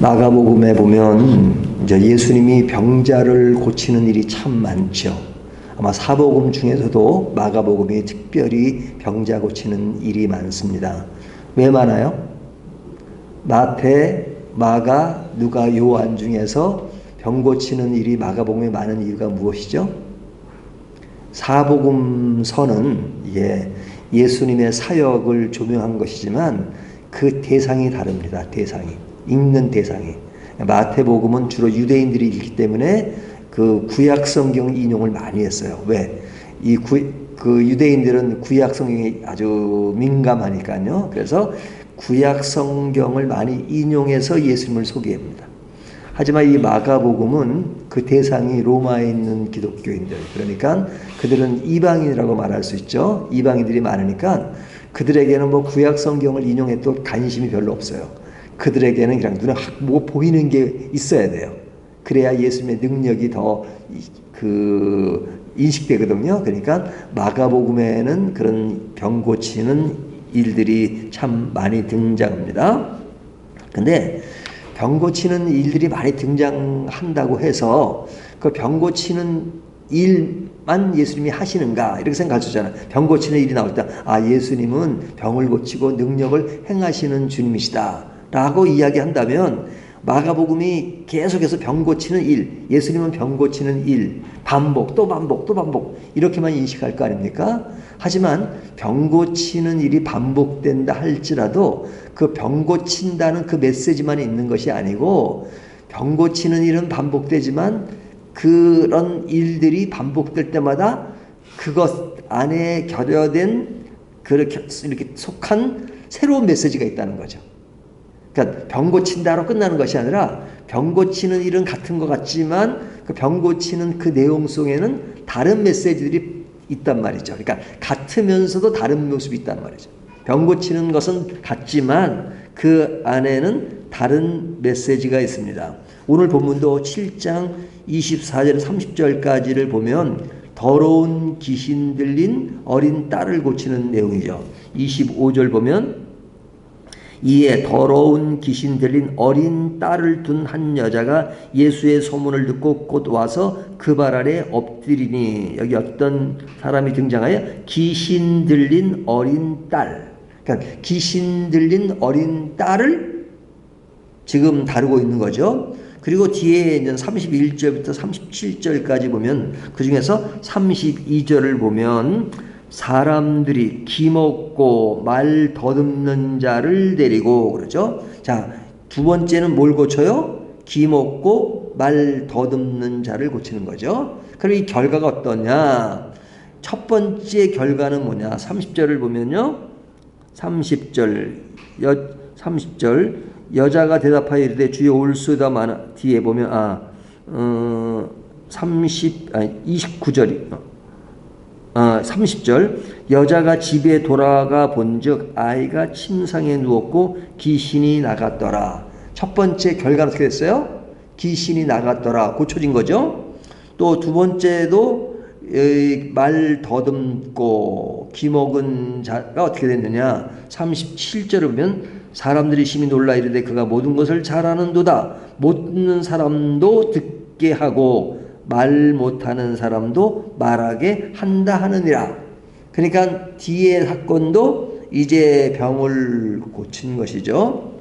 마가복음에 보면 이제 예수님이 병자를 고치는 일이 참 많죠. 아마 사복음 중에서도 마가복음이 특별히 병자 고치는 일이 많습니다. 왜 많아요? 마태, 마가, 누가, 요한 중에서 병 고치는 일이 마가복음에 많은 이유가 무엇이죠? 사복음서는 예수님의 사역을 조명한 것이지만 그 대상이 다릅니다. 읽는 대상이. 마태복음은 주로 유대인들이 읽기 때문에 그 구약 성경 인용을 많이 했어요. 왜? 그 유대인들은 구약 성경이 아주 민감하니까요. 그래서 구약 성경을 많이 인용해서 예수님을 소개합니다. 하지만 이 마가복음은 그 대상이 로마에 있는 기독교인들, 그러니까 그들은 이방인이라고 말할 수 있죠. 이방인들이 많으니까 그들에게는 뭐 구약 성경을 인용해도 관심이 별로 없어요. 그들에게는 그냥 눈에 확 보이는 게 있어야 돼요. 그래야 예수님의 능력이 더 인식되거든요. 그러니까 마가복음에는 그런 병 고치는 일들이 참 많이 등장합니다. 근데 병 고치는 일들이 많이 등장한다고 해서 그 병 고치는 일만 예수님이 하시는가 이렇게 생각할 수 있잖아요. 병 고치는 일이 나올 때 예수님은 병을 고치고 능력을 행하시는 주님이시다 라고 이야기한다면 마가복음이 계속해서 병 고치는 일, 예수님은 병 고치는 일, 반복 또 반복 이렇게만 인식할 거 아닙니까? 하지만 병 고치는 일이 반복된다 할지라도 그 병 고친다는 그 메시지만 있는 것이 아니고 병 고치는 일은 반복되지만 그런 일들이 반복될 때마다 그것 안에 결여된 이렇게 속한 새로운 메시지가 있다는 거죠. 그러니까 병 고친다로 끝나는 것이 아니라 병 고치는 일은 같은 것 같지만 그 병 고치는 그 내용 속에는 다른 메시지들이 있단 말이죠. 그러니까 같으면서도 다른 모습이 있단 말이죠. 병 고치는 것은 같지만 그 안에는 다른 메시지가 있습니다. 오늘 본문도 7장 24절 30절까지를 보면 더러운 귀신 들린 어린 딸을 고치는 내용이죠. 25절 보면 이에 더러운 귀신 들린 어린 딸을 둔 한 여자가 예수의 소문을 듣고 곧 와서 그 발 아래 엎드리니, 여기 어떤 사람이 등장하여 귀신 들린 어린 딸, 그러니까 귀신 들린 어린 딸을 지금 다루고 있는 거죠. 그리고 뒤에 이제 31절부터 37절까지 보면 그 중에서 32절을 보면 사람들이 기먹고 말 더듬는 자를 데리고 그러죠. 자, 두 번째는 뭘 고쳐요? 기먹고 말 더듬는 자를 고치는 거죠. 그럼 이 결과가 어떠냐? 첫 번째 결과는 뭐냐? 30절을 보면요. 30절 여자가 대답하여 이르되 주여 올수다 마나, 뒤에 보면 29절이 30절 여자가 집에 돌아가 본즉 아이가 침상에 누웠고 귀신이 나갔더라. 첫 번째 결과는 어떻게 됐어요? 귀신이 나갔더라. 고쳐진 거죠. 또 두 번째도 말 더듬고 기먹은 자가 어떻게 됐느냐? 37절을 보면 사람들이 심히 놀라 이르되 그가 모든 것을 잘하는도다. 못 듣는 사람도 듣게 하고 말 못하는 사람도 말하게 한다 하느니라. 그러니까 뒤에 사건도 이제 병을 고친 것이죠.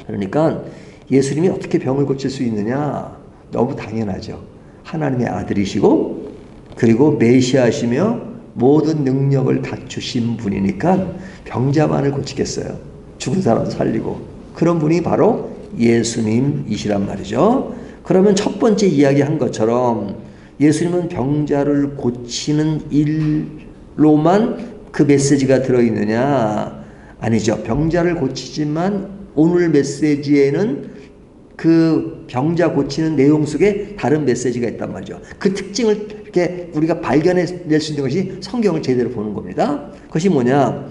그러니까 예수님이 어떻게 병을 고칠 수 있느냐? 너무 당연하죠. 하나님의 아들이시고 그리고 메시아시며 모든 능력을 갖추신 분이니까 병자만을 고치겠어요. 죽은 사람도 살리고. 그런 분이 바로 예수님이시란 말이죠. 그러면 첫 번째 이야기한 것처럼 예수님은 병자를 고치는 일로만 그 메시지가 들어있느냐? 아니죠. 병자를 고치지만 오늘 메시지에는 그 병자 고치는 내용 속에 다른 메시지가 있단 말이죠. 그 특징을 이렇게 우리가 발견해낼 수 있는 것이 성경을 제대로 보는 겁니다. 그것이 뭐냐?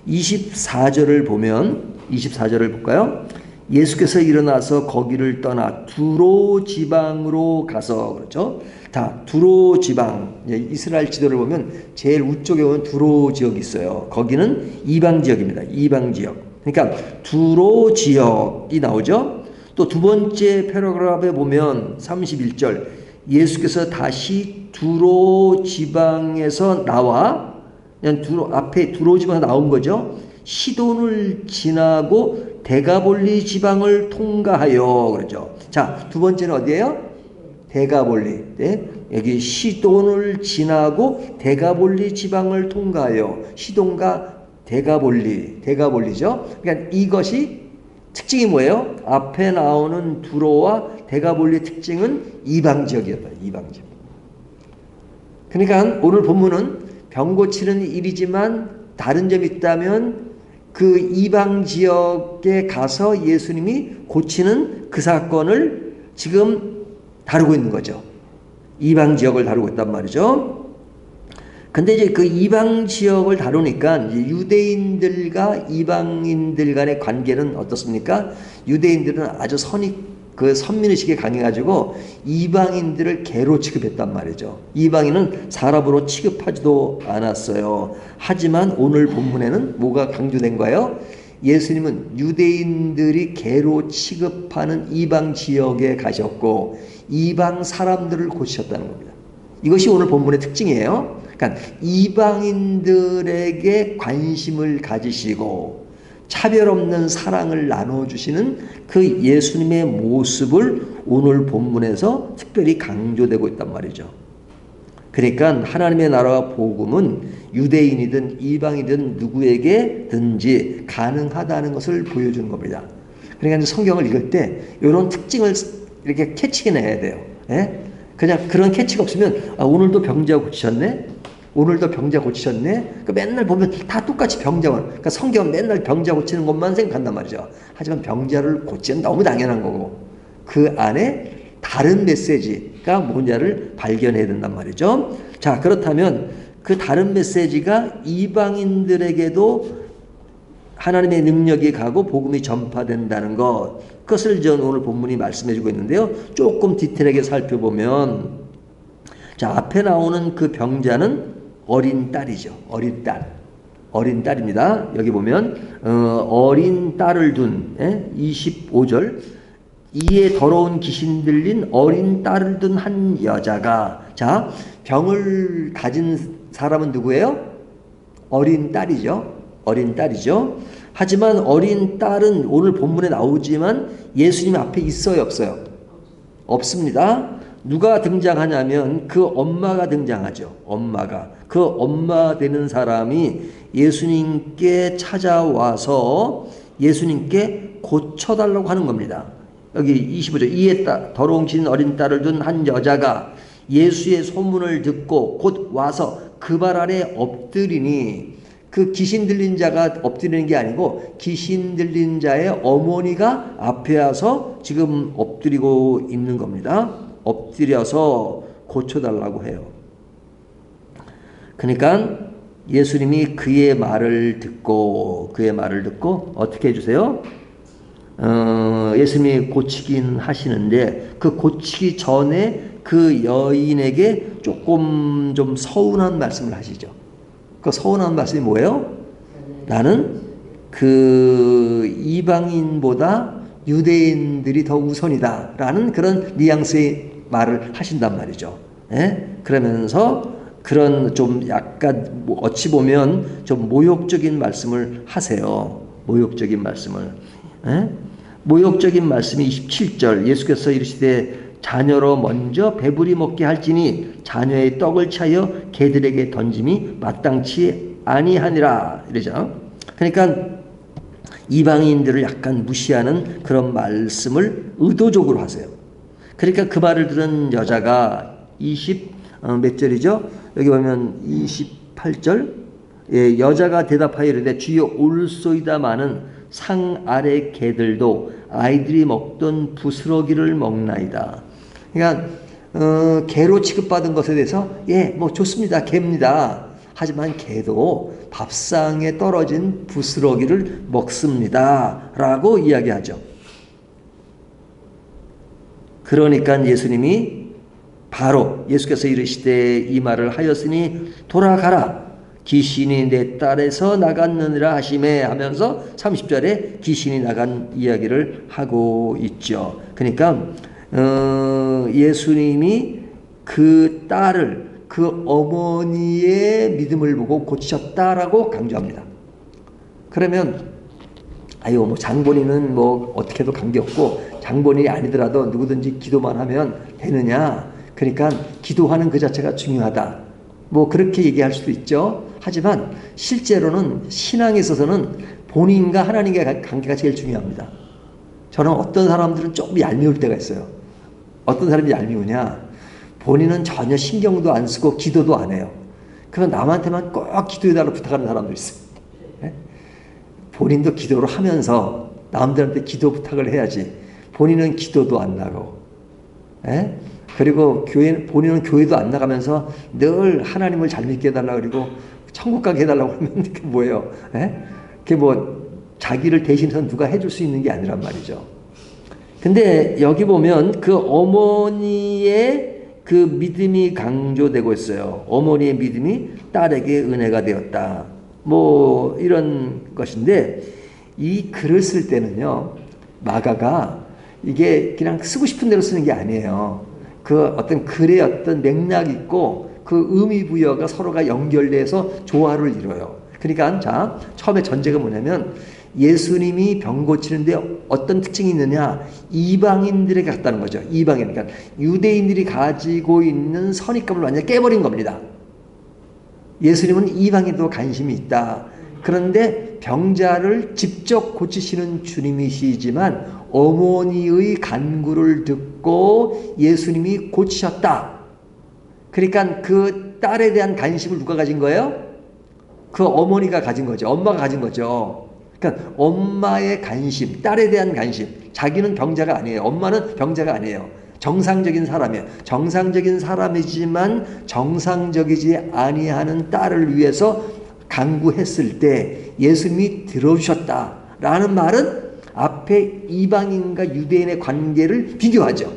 24절을 보면 24절을 볼까요? 예수께서 일어나서 거기를 떠나 두로 지방으로 가서, 그렇죠? 자, 두로 지방, 이스라엘 지도를 보면 제일 우쪽에 보면 두로 지역이 있어요. 거기는 이방 지역입니다. 이방 지역. 그러니까 두로 지역이 나오죠. 또 두 번째 패러그래프에 보면 31절 예수께서 다시 두로 지방에서 나와 그냥 앞에 두로 지방에서 나온 거죠. 시돈을 지나고 데가볼리 지방을 통과하여 그러죠. 자, 두 번째는 어디예요? 데가볼리. 네? 여기 시돈을 지나고 데가볼리 지방을 통과하여 시돈과 데가볼리죠. 그러니까 이것이 특징이 뭐예요? 앞에 나오는 두로와 데가볼리 특징은 이방 지역이었다. 이방 지역. 그러니까 오늘 본문은 병 고치는 일이지만 다른 점이 있다면 그 이방 지역에 가서 예수님이 고치는 그 사건을 지금 다루고 있는 거죠. 이방 지역을 다루고 있단 말이죠. 근데 이제 그 이방 지역을 다루니까 이제 유대인들과 이방인들 간의 관계는 어떻습니까? 유대인들은 아주 선민의식에 강해가지고 이방인들을 개로 취급했단 말이죠. 이방인은 사람으로 취급하지도 않았어요. 하지만 오늘 본문에는 뭐가 강조된 거예요? 예수님은 유대인들이 개로 취급하는 이방 지역에 가셨고 이방 사람들을 고치셨다는 겁니다. 이것이 오늘 본문의 특징이에요. 그러니까 이방인들에게 관심을 가지시고 차별 없는 사랑을 나눠주시는 그 예수님의 모습을 오늘 본문에서 특별히 강조되고 있단 말이죠. 그러니까 하나님의 나라와 복음은 유대인이든 이방이든 누구에게든지 가능하다는 것을 보여주는 겁니다. 그러니까 성경을 읽을 때 이런 특징을 이렇게 캐치해내야 돼요. 예? 그냥 그런 캐치가 없으면 오늘도 병자 고치셨네? 오늘도 병자 고치셨네? 그러니까 맨날 보면 다 똑같이 병자만. 그러니까 성경은 맨날 병자 고치는 것만 생각한단 말이죠. 하지만 병자를 고치는 너무 당연한 거고 그 안에 다른 메시지가 뭐냐를 발견해야 된단 말이죠. 자, 그렇다면 그 다른 메시지가 이방인들에게도 하나님의 능력이 가고 복음이 전파된다는 것, 그것을 오늘 본문이 말씀해주고 있는데요. 조금 디테일하게 살펴보면, 자, 앞에 나오는 그 병자는 어린 딸이죠. 어린 딸입니다. 여기 보면 어린 딸을 둔 25절 이에 더러운 귀신 들린 어린 딸을 둔 한 여자가, 자, 병을 가진 사람은 누구예요? 어린 딸이죠. 하지만 어린 딸은 오늘 본문에 나오지만 예수님 앞에 있어요, 없어요? 없습니다. 누가 등장하냐면 그 엄마가 등장하죠. 그 엄마 되는 사람이 예수님께 찾아와서 예수님께 고쳐달라고 하는 겁니다. 여기 25절 이에 더러운 귀신 어린 딸을 둔 한 여자가 예수의 소문을 듣고 곧 와서 그 발 아래 엎드리니, 그 귀신 들린 자가 엎드리는 게 아니고 귀신 들린 자의 어머니가 앞에 와서 지금 엎드리고 있는 겁니다. 엎드려서 고쳐달라고 해요. 그러니까 예수님이 그의 말을 듣고 어떻게 해주세요? 예수님이 고치긴 하시는데 그 고치기 전에 그 여인에게 조금 좀 서운한 말씀을 하시죠. 그 서운한 말씀이 뭐예요? 나는 그 이방인보다 유대인들이 더 우선이다 라는 그런 뉘앙스의 말을 하신단 말이죠. 예? 그러면서 그런 좀 약간 어찌 보면 좀 모욕적인 말씀을 하세요. 모욕적인 말씀을. 예? 모욕적인 말씀이 27절 예수께서 이르시되 자녀로 먼저 배부리 먹게 할지니 자녀의 떡을 차여 개들에게 던짐이 마땅치 아니하니라 이러죠. 그러니까 이방인들을 약간 무시하는 그런 말씀을 의도적으로 하세요. 그러니까 그 말을 들은 여자가 몇 절이죠? 여기 보면 28절 예, 여자가 대답하여 이르되 주여 올소이다마는 상 아래 개들도 아이들이 먹던 부스러기를 먹나이다. 그러니까 개로 취급받은 것에 대해서 뭐 좋습니다. 개입니다. 하지만 개도 밥상에 떨어진 부스러기를 먹습니다. 라고 이야기하죠. 그러니까 예수님이 바로 예수께서 이르시되 이 말을 하였으니 돌아가라. 귀신이 내 딸에서 나갔느니라 하시매 하면서 30절에 귀신이 나간 이야기를 하고 있죠. 그러니까 예수님이 그 딸을 그 어머니의 믿음을 보고 고치셨다라고 강조합니다. 그러면 아유 뭐 장본인은 뭐 어떻게 해도 관계없고 장본인이 아니더라도 누구든지 기도만 하면 되느냐, 그러니까 기도하는 그 자체가 중요하다, 뭐 그렇게 얘기할 수도 있죠. 하지만 실제로는 신앙에 있어서는 본인과 하나님과의 관계가 제일 중요합니다. 저는 어떤 사람들은 조금 얄미울 때가 있어요. 어떤 사람이 얄미우냐, 본인은 전혀 신경도 안 쓰고 기도도 안 해요. 그건 남한테만 꼭 기도해달라고 부탁하는 사람도 있어요. 네? 본인도 기도를 하면서 남들한테 기도 부탁을 해야지 본인은 기도도 안 나고, 네? 그리고 본인은 교회도 안 나가면서 늘 하나님을 잘 믿게 해달라고 그리고 천국 가게 해달라고 하면 그게 뭐예요? 네? 그게 뭐 자기를 대신해서 누가 해줄 수 있는 게 아니란 말이죠. 근데 여기 보면 그 어머니의 그 믿음이 강조되고 있어요. 어머니의 믿음이 딸에게 은혜가 되었다. 뭐 이런 것인데, 이 글을 쓸 때는요, 마가가 이게 그냥 쓰고 싶은 대로 쓰는 게 아니에요. 그 어떤 글의 어떤 맥락이 있고 그 의미 부여가 서로가 연결돼서 조화를 이뤄요. 그러니까 자, 처음에 전제가 뭐냐면 예수님이 병 고치는데 어떤 특징이 있느냐, 이방인들에게 갔다는 거죠. 이방인, 그러니까 유대인들이 가지고 있는 선입감을 완전히 깨버린 겁니다. 예수님은 이방인도 관심이 있다. 그런데 병자를 직접 고치시는 주님이시지만 어머니의 간구를 듣고 예수님이 고치셨다. 그러니까 그 딸에 대한 관심을 누가 가진 거예요? 그 어머니가 가진 거죠. 엄마가 가진 거죠. 그러니까 엄마의 관심, 딸에 대한 관심. 자기는 병자가 아니에요. 엄마는 병자가 아니에요. 정상적인 사람이에요. 정상적인 사람이지만 정상적이지 아니하는 딸을 위해서 간구했을 때 예수님이 들어주셨다라는 말은 앞에 이방인과 유대인의 관계를 비교하죠.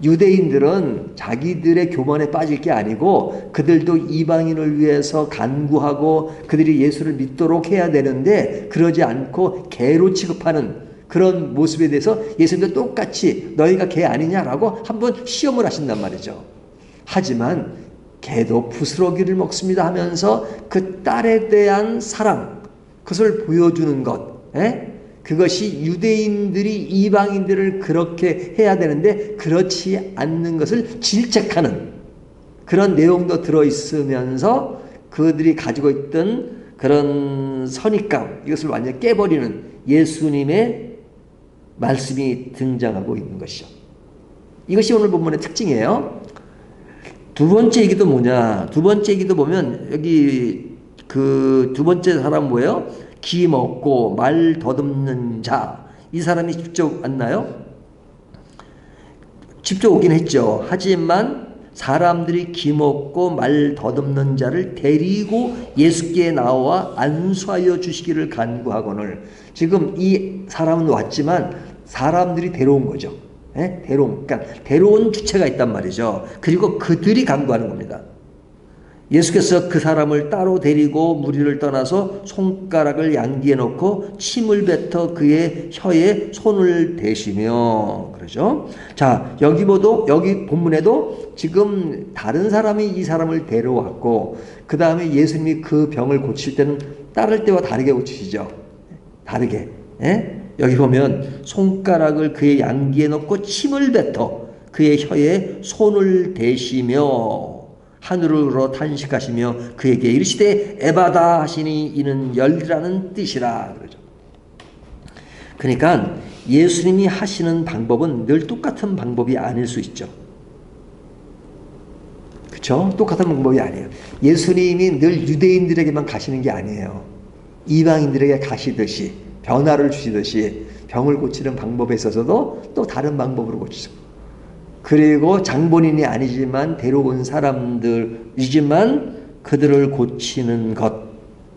유대인들은 자기들의 교만에 빠질 게 아니고 그들도 이방인을 위해서 간구하고 그들이 예수를 믿도록 해야 되는데 그러지 않고 개로 취급하는 그런 모습에 대해서 예수님도 똑같이 너희가 개 아니냐라고 한번 시험을 하신단 말이죠. 하지만 개도 부스러기를 먹습니다 하면서 그 딸에 대한 사랑, 그것을 보여주는 것, 그것이 유대인들이 이방인들을 그렇게 해야 되는데 그렇지 않는 것을 질책하는 그런 내용도 들어있으면서 그들이 가지고 있던 그런 선입감, 이것을 완전히 깨버리는 예수님의 말씀이 등장하고 있는 것이죠. 이것이 오늘 본문의 특징이에요. 두 번째 얘기도 뭐냐? 두 번째 얘기도 보면 여기 그 두 번째 사람 뭐예요? 기 먹고 말 더듬는 자. 이 사람이 직접 왔나요? 직접 오긴 했죠. 하지만 사람들이 기 먹고 말 더듬는 자를 데리고 예수께 나와 안수하여 주시기를 간구하거늘. 지금 이 사람은 왔지만 사람들이 데려온 거죠. 그러니까 데려온 주체가 있단 말이죠. 그리고 그들이 간구하는 겁니다. 예수께서 그 사람을 따로 데리고 무리를 떠나서 손가락을 양기에 놓고 침을 뱉어 그의 혀에 손을 대시며 그러죠. 자, 여기 본문에도 지금 다른 사람이 이 사람을 데려왔고 그 다음에 예수님이 그 병을 고칠 때는 따를 때와 다르게 고치시죠. 다르게. 여기 보면 손가락을 그의 양기에 넣고 침을 뱉어 그의 혀에 손을 대시며 하늘으로 탄식하시며 그에게 이르시되 에바다 하시니 이는 열리라는 뜻이라 그러죠. 그러니까 예수님이 하시는 방법은 늘 똑같은 방법이 아닐 수 있죠. 그렇죠? 똑같은 방법이 아니에요. 예수님이 늘 유대인들에게만 가시는 게 아니에요. 이방인들에게 가시듯이 변화를 주시듯이 병을 고치는 방법에 있어서도 또 다른 방법으로 고치죠. 그리고 장본인이 아니지만 데려온 사람들이지만 그들을 고치는 것,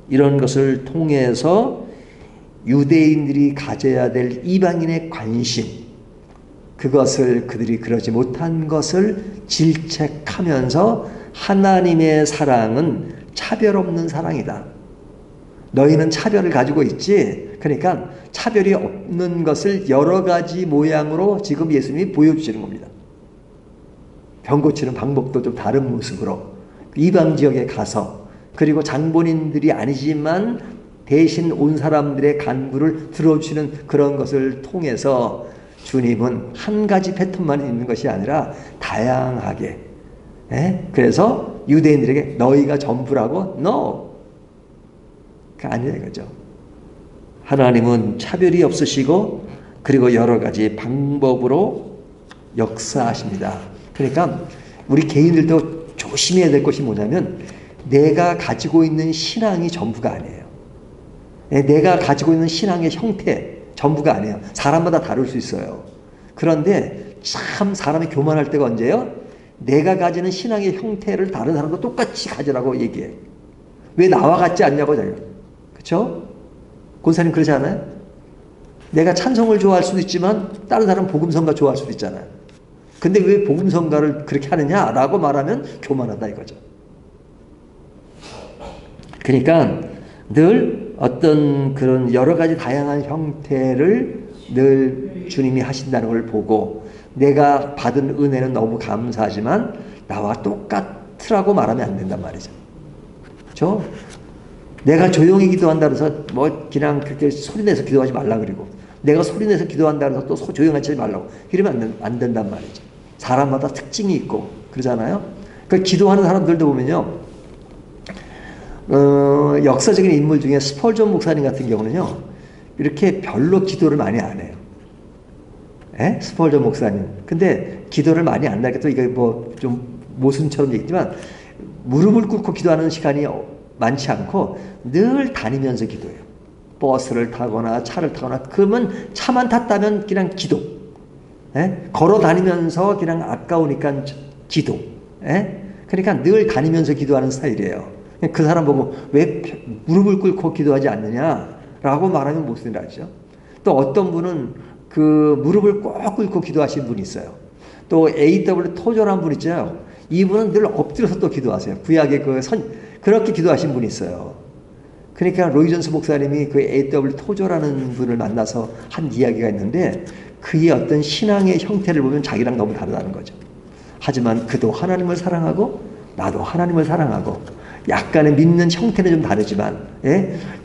이런 것을 통해서 유대인들이 가져야 될 이방인의 관심, 그것을 그들이 그러지 못한 것을 질책하면서 하나님의 사랑은 차별 없는 사랑이다. 너희는 차별을 가지고 있지. 그러니까 차별이 없는 것을 여러 가지 모양으로 지금 예수님이 보여주시는 겁니다. 병 고치는 방법도 좀 다른 모습으로 이방 지역에 가서, 그리고 장본인들이 아니지만 대신 온 사람들의 간구를 들어주시는 그런 것을 통해서 주님은 한 가지 패턴만 있는 것이 아니라 다양하게, 그래서 유대인들에게 너희가 전부라고? No! 그 아니라 이거죠. 하나님은 차별이 없으시고 그리고 여러 가지 방법으로 역사하십니다. 그러니까 우리 개인들도 조심해야 될 것이 뭐냐면, 내가 가지고 있는 신앙이 전부가 아니에요. 내가 가지고 있는 신앙의 형태 전부가 아니에요. 사람마다 다를 수 있어요. 그런데 참 사람이 교만할 때가 언제예요? 내가 가지는 신앙의 형태를 다른 사람도 똑같이 가지라고 얘기해. 왜 나와 같지 않냐고. 그렇죠? 권사님 그러지 않아요? 내가 찬송을 좋아할 수도 있지만 다른 사람은 복음성가 좋아할 수도 있잖아요. 근데 왜 복음성가를 그렇게 하느냐라고 말하면 교만하다 이거죠. 그러니까 늘 어떤 그런 여러 가지 다양한 형태를 늘 주님이 하신다는 걸 보고, 내가 받은 은혜는 너무 감사하지만 나와 똑같으라고 말하면 안 된단 말이죠. 그렇죠? 내가 조용히 기도한다 그래서 뭐 그냥 그렇게 소리내서 기도하지 말라 그러고, 내가 소리내서 기도한다 그래서 또 조용하지 말라고 이러면 안 된단 말이죠. 사람마다 특징이 있고 그러잖아요. 그 기도하는 사람들도 보면요, 역사적인 인물 중에 스펄전 목사님 같은 경우는요, 이렇게 별로 기도를 많이 안 해요. 스펄전 목사님. 근데 기도를 많이 안 하겠다. 이게 뭐 좀 모순처럼 얘기지만 무릎을 꿇고 기도하는 시간이 많지 않고 늘 다니면서 기도해요. 버스를 타거나 차를 타거나, 그러면 차만 탔다면 그냥 기도. 걸어 다니면서 그냥 아까우니까 기도. 그러니까 늘 다니면서 기도하는 스타일이에요. 그 사람 보고 왜 무릎을 꿇고 기도하지 않느냐라고 말하면 무슨 일이죠. 또 어떤 분은 그 무릎을 꼭 꿇고 기도하시는 분이 있어요. 또 A.W. 토저라는 분 있죠. 이분은 늘 엎드려서 또 기도하세요. 구약의 그렇게 기도하신 분이 있어요. 그러니까 로이 존스 목사님이 그 A.W. 토저라는 분을 만나서 한 이야기가 있는데, 그의 어떤 신앙의 형태를 보면 자기랑 너무 다르다는 거죠. 하지만 그도 하나님을 사랑하고 나도 하나님을 사랑하고, 약간의 믿는 형태는 좀 다르지만,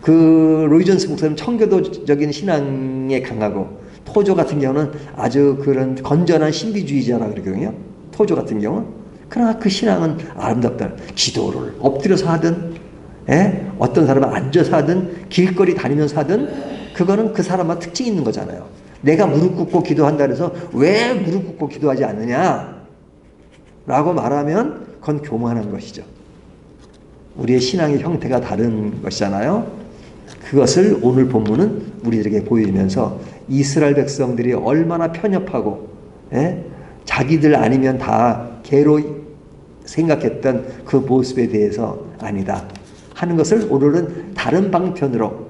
그 로이 존스 목사님 청교도적인 신앙에 강하고, 토조 같은 경우는 아주 그런 건전한 신비주의자라 그러거든요. 토조 같은 경우는. 그러나 그 신앙은 아름답다. 기도를 엎드려서 하든, 어떤 사람은 앉아서 하든, 길거리 다니면서 하든, 그거는 그 사람마다 특징이 있는 거잖아요. 내가 무릎 꿇고 기도한다 그래서 왜 무릎 꿇고 기도하지 않느냐 라고 말하면 그건 교만한 것이죠. 우리의 신앙의 형태가 다른 것이잖아요. 그것을 오늘 본문은 우리들에게 보여주면서 이스라엘 백성들이 얼마나 편협하고, 자기들 아니면 다 개로 생각했던 그 모습에 대해서 아니다 하는 것을 오늘은 다른 방편으로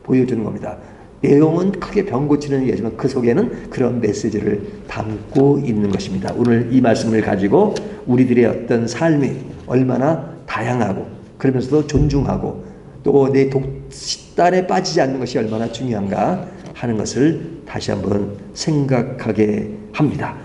보여주는 겁니다. 내용은 크게 병 고치는 얘기지만 그 속에는 그런 메시지를 담고 있는 것입니다. 오늘 이 말씀을 가지고 우리들의 어떤 삶이 얼마나 다양하고 그러면서도 존중하고 또 내 독단에 빠지지 않는 것이 얼마나 중요한가 하는 것을 다시 한번 생각하게 합니다.